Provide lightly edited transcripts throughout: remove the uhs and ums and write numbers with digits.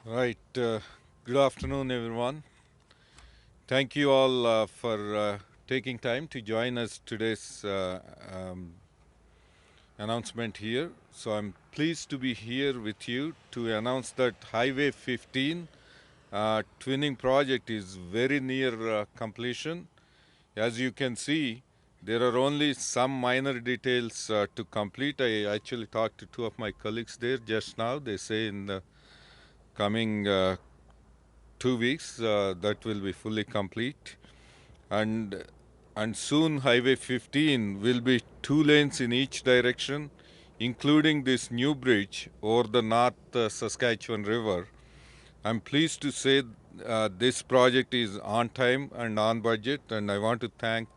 Right. Good afternoon, everyone. Thank you all for taking time to join us today's announcement here. So I'm pleased to be here with you to announce that Highway 15 twinning project is very near completion. As you can see, there are only some minor details to complete. I actually talked to two of my colleagues there just now. They say in the coming 2 weeks that will be fully complete, and soon Highway 15 will be 2 lanes in each direction, including this new bridge over the North Saskatchewan River. I'm pleased to say this project is on time and on budget, and I want to thank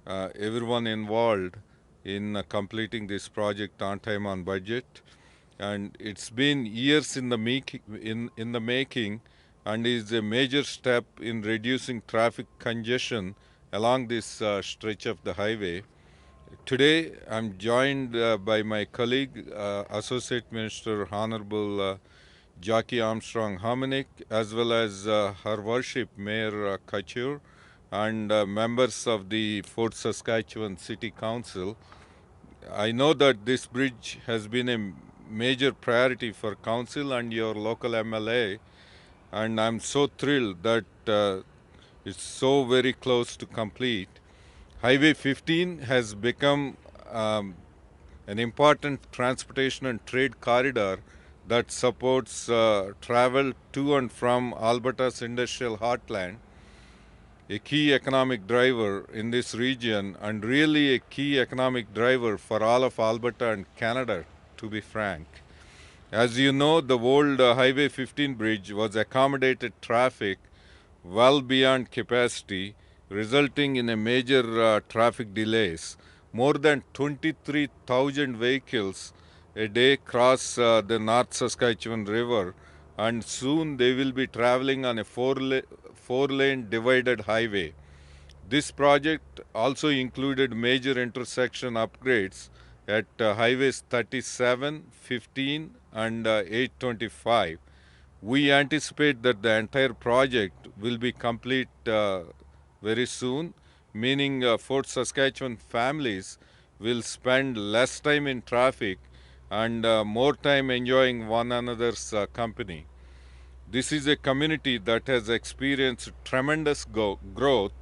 everyone involved in completing this project on time, on budget. And it's been years in the making, and is a major step in reducing traffic congestion along this stretch of the highway. Today, I'm joined by my colleague, Associate Minister Honorable Jackie Armstrong Hominick, as well as Her Worship Mayor Couture, and members of the Fort Saskatchewan City Council. I know that this bridge has been a major priority for council and your local MLA, and I'm so thrilled that it's so very close to complete. Highway 15 has become an important transportation and trade corridor that supports travel to and from Alberta's industrial heartland, a key economic driver in this region, and really a key economic driver for all of Alberta and Canada, to be frank. As you know, the old Highway 15 bridge was accommodated traffic well beyond capacity, resulting in a major traffic delays. More than 23,000 vehicles a day cross the North Saskatchewan River, and soon they will be traveling on a four-lane divided highway. This project also included major intersection upgrades at highways 37, 15, and 825. We anticipate that the entire project will be complete very soon, meaning Fort Saskatchewan families will spend less time in traffic and more time enjoying one another's company. This is a community that has experienced tremendous growth,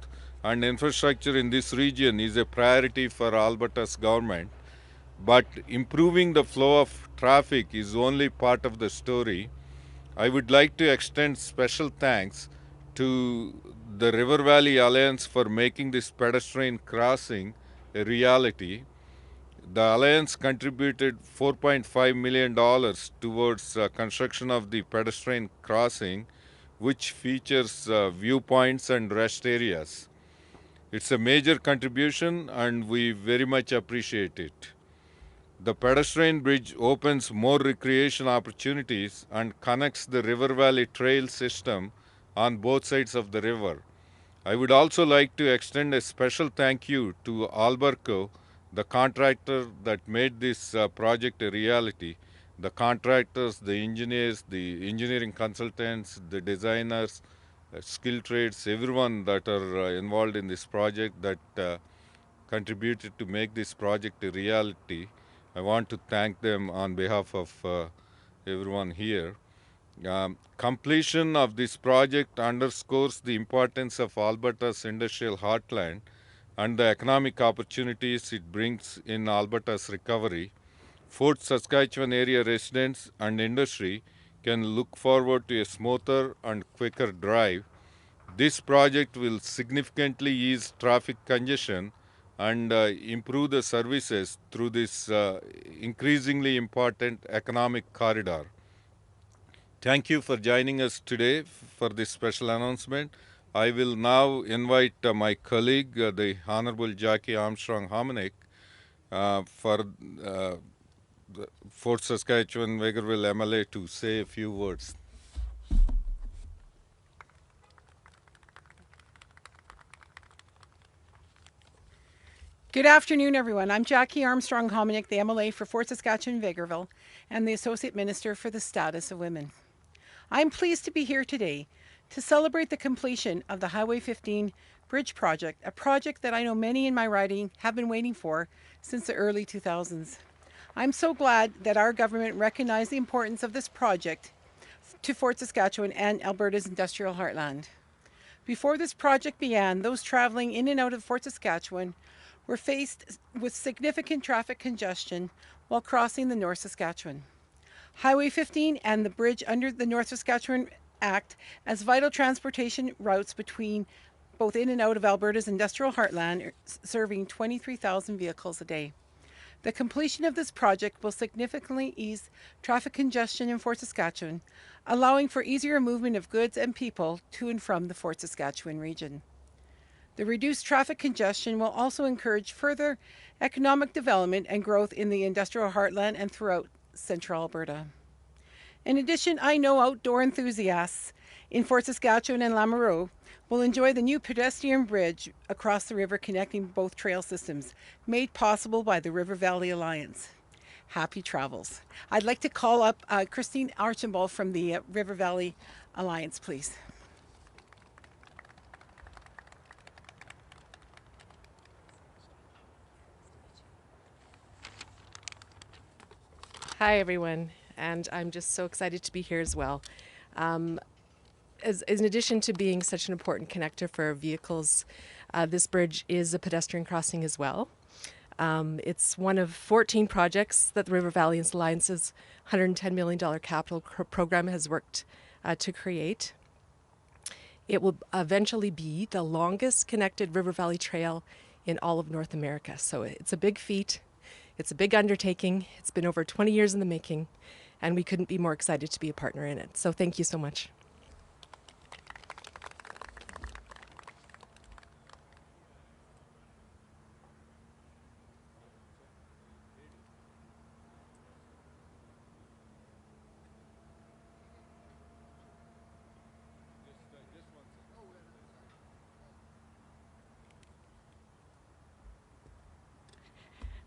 and infrastructure in this region is a priority for Alberta's government. But improving the flow of traffic is only part of the story. I would like to extend special thanks to the River Valley Alliance for making this pedestrian crossing a reality. The Alliance contributed $4.5 million towards construction of the pedestrian crossing, which features viewpoints and rest areas. It's a major contribution and we very much appreciate it. The pedestrian bridge opens more recreation opportunities and connects the River Valley Trail system on both sides of the river. I would also like to extend a special thank you to Alberco, the contractor that made this project a reality. The contractors, the engineers, the engineering consultants, the designers, skilled trades, everyone that are involved in this project that contributed to make this project a reality. I want to thank them on behalf of everyone here. Completion of this project underscores the importance of Alberta's industrial heartland and the economic opportunities it brings in Alberta's recovery. Fort Saskatchewan area residents and industry can look forward to a smoother and quicker drive. This project will significantly ease traffic congestion and improve the services through this increasingly important economic corridor. Thank you for joining us today for this special announcement. I will now invite my colleague, the Honorable Jackie Armstrong Hominick, for the Fort Saskatchewan Vegreville MLA to say a few words. Good afternoon, everyone. I'm Jackie Armstrong Hominick, the MLA for Fort Saskatchewan Vegreville and the Associate Minister for the Status of Women. I'm pleased to be here today to celebrate the completion of the Highway 15 Bridge project, a project that I know many in my riding have been waiting for since the early 2000s. I'm so glad that our government recognized the importance of this project to Fort Saskatchewan and Alberta's industrial heartland. Before this project began, those traveling in and out of Fort Saskatchewan were faced with significant traffic congestion while crossing the North Saskatchewan. Highway 15 and the bridge under the North Saskatchewan act as vital transportation routes between both in and out of Alberta's industrial heartland, serving 23,000 vehicles a day. The completion of this project will significantly ease traffic congestion in Fort Saskatchewan, allowing for easier movement of goods and people to and from the Fort Saskatchewan region. The reduced traffic congestion will also encourage further economic development and growth in the industrial heartland and throughout central Alberta. In addition, I know outdoor enthusiasts in Fort Saskatchewan and Lamoureux will enjoy the new pedestrian bridge across the river connecting both trail systems, made possible by the River Valley Alliance. Happy travels. I'd like to call up Christine Archibald from the River Valley Alliance, please. Hi, everyone, and I'm just so excited to be here as well. In addition to being such an important connector for vehicles, this bridge is a pedestrian crossing as well. It's one of 14 projects that the River Valley Alliance's $110 million capital program has worked to create. It will eventually be the longest connected River Valley Trail in all of North America. So it's a big feat. It's a big undertaking. It's been over 20 years in the making, and we couldn't be more excited to be a partner in it. So thank you so much.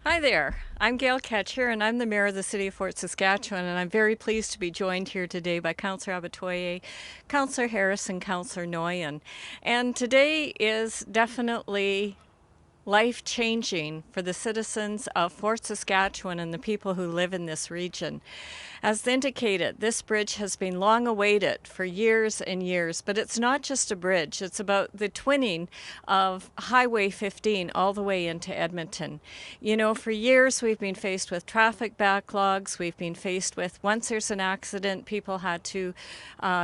Hi there, I'm Gail Ketcher and I'm the Mayor of the City of Fort Saskatchewan, and I'm very pleased to be joined here today by Councillor Abatoye, Councillor Harris and Councillor Noyan. And today is definitely life-changing for the citizens of Fort Saskatchewan and the people who live in this region. As indicated, this bridge has been long awaited for years and years, but it's not just a bridge, it's about the twinning of Highway 15 all the way into Edmonton. You know, for years we've been faced with traffic backlogs, we've been faced with, once there's an accident, people had to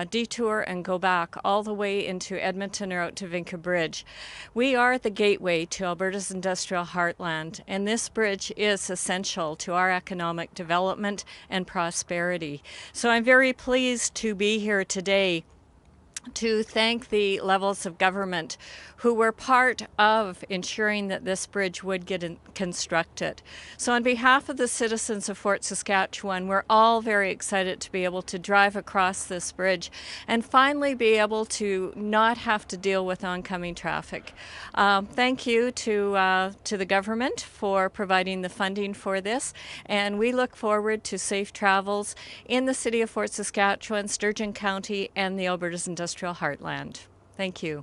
detour and go back all the way into Edmonton or out to Vinca Bridge. We are the gateway to Alberta's industrial heartland, and this bridge is essential to our economic development and prosperity. So I'm very pleased to be here today to thank the levels of government who were part of ensuring that this bridge would get constructed. So on behalf of the citizens of Fort Saskatchewan, we're all very excited to be able to drive across this bridge and finally be able to not have to deal with oncoming traffic. Thank you to the government for providing the funding for this, and we look forward to safe travels in the city of Fort Saskatchewan, Sturgeon County, and the Alberta's industrial heartland. Thank you.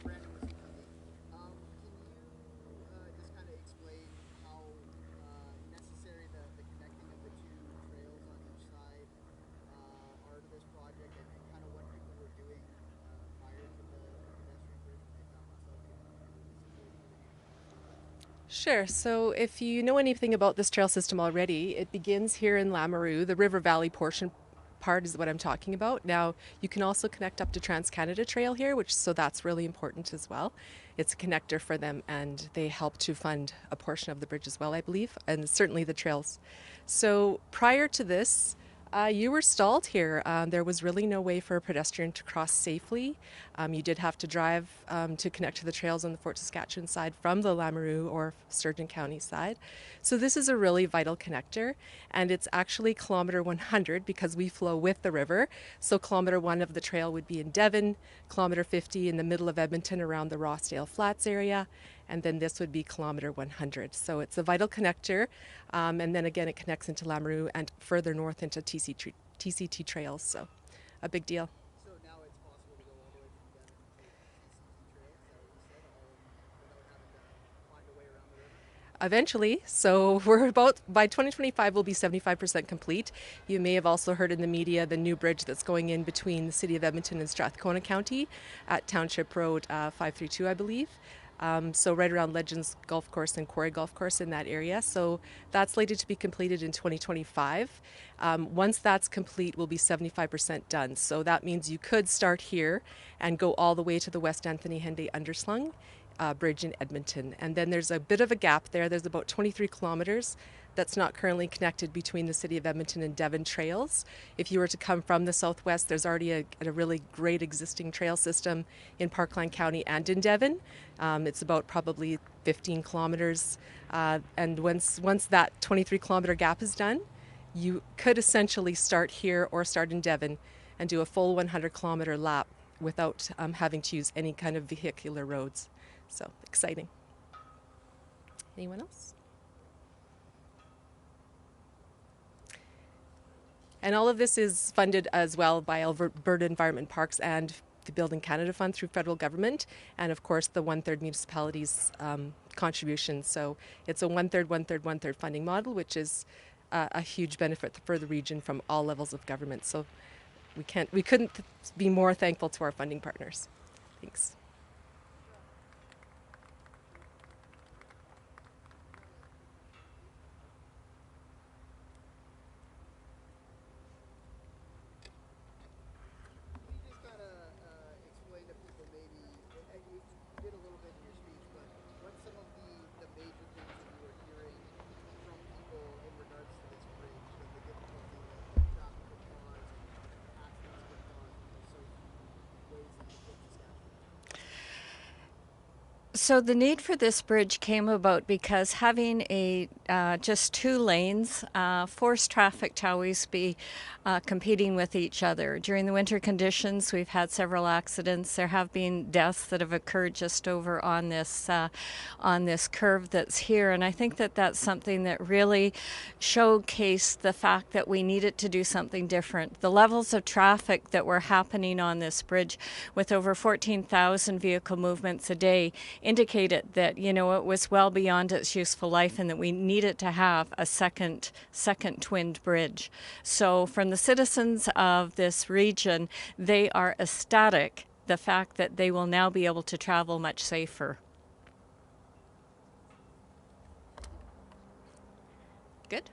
Brandon was speaking. Can you just kind of explain how necessary the connecting of the two trails on each side are to this project, and kind of what people were doing prior to the pedestrian bridge when they found themselves in the situation? Sure. So if you know anything about this trail system already, it begins here in Lamoureux. The River Valley part is what I'm talking about. Now, you can also connect up to Trans-Canada Trail here, so that's really important as well. It's a connector for them, and they help to fund a portion of the bridge as well, I believe, and certainly the trails. So prior to this, You were stalled here. There was really no way for a pedestrian to cross safely. You did have to drive to connect to the trails on the Fort Saskatchewan side from the Lamoureux or Sturgeon County side. So this is a really vital connector, and it's actually kilometer 100 because we flow with the river. So kilometer 1 of the trail would be in Devon, kilometer 50 in the middle of Edmonton around the Rossdale Flats area, and then this would be kilometer 100. So it's a vital connector, and then again it connects into Lamoureux and further north into TCT trails, so a big deal. So now it's possible to go all the way from Devon to TCT Trail, is that what you said, all without having to find a way around the river? Eventually, so we're about, by 2025 we'll be 75% complete. You may have also heard in the media the new bridge that's going in between the city of Edmonton and Strathcona County at Township Road 532, I believe. So right around Legends Golf Course and Quarry Golf Course in that area. So that's slated to be completed in 2025. Once that's complete, we'll be 75% done. So that means you could start here and go all the way to the West Anthony Henday Underslung Bridge in Edmonton. And then there's a bit of a gap there. There's about 23 kilometers that's not currently connected between the city of Edmonton and Devon trails. If you were to come from the southwest, there's already a really great existing trail system in Parkland County and in Devon. It's about probably 15 kilometers. And once that 23-kilometer gap is done, you could essentially start here or start in Devon and do a full 100-kilometer lap without having to use any kind of vehicular roads. So exciting. Anyone else? And all of this is funded as well by Alberta Environment Parks and the Building Canada Fund through federal government, and of course the one-third municipalities contribution. So it's a one-third, one-third, one-third funding model, which is a huge benefit for the region from all levels of government. So we couldn't be more thankful to our funding partners. Thanks. Can you just kind of explain to people maybe, and you did a little bit in your speech, but what's some of the major things that you were hearing from people in regards to this bridge and the difficulty that traffic could cause and accidents could cause because so few ways into Fort Saskatchewan? So the need for this bridge came about because having a just two lanes forced traffic to always be competing with each other. During the winter conditions, we've had several accidents. There have been deaths that have occurred just over on this curve that's here, and I think that that's something that really showcased the fact that we needed to do something different. The levels of traffic that were happening on this bridge, with over 14,000 vehicle movements a day, indicated that, you know, it was well beyond its useful life and that we needed to have a second twinned bridge. So from the citizens of this region, they are ecstatic the fact that they will now be able to travel much safer. Good.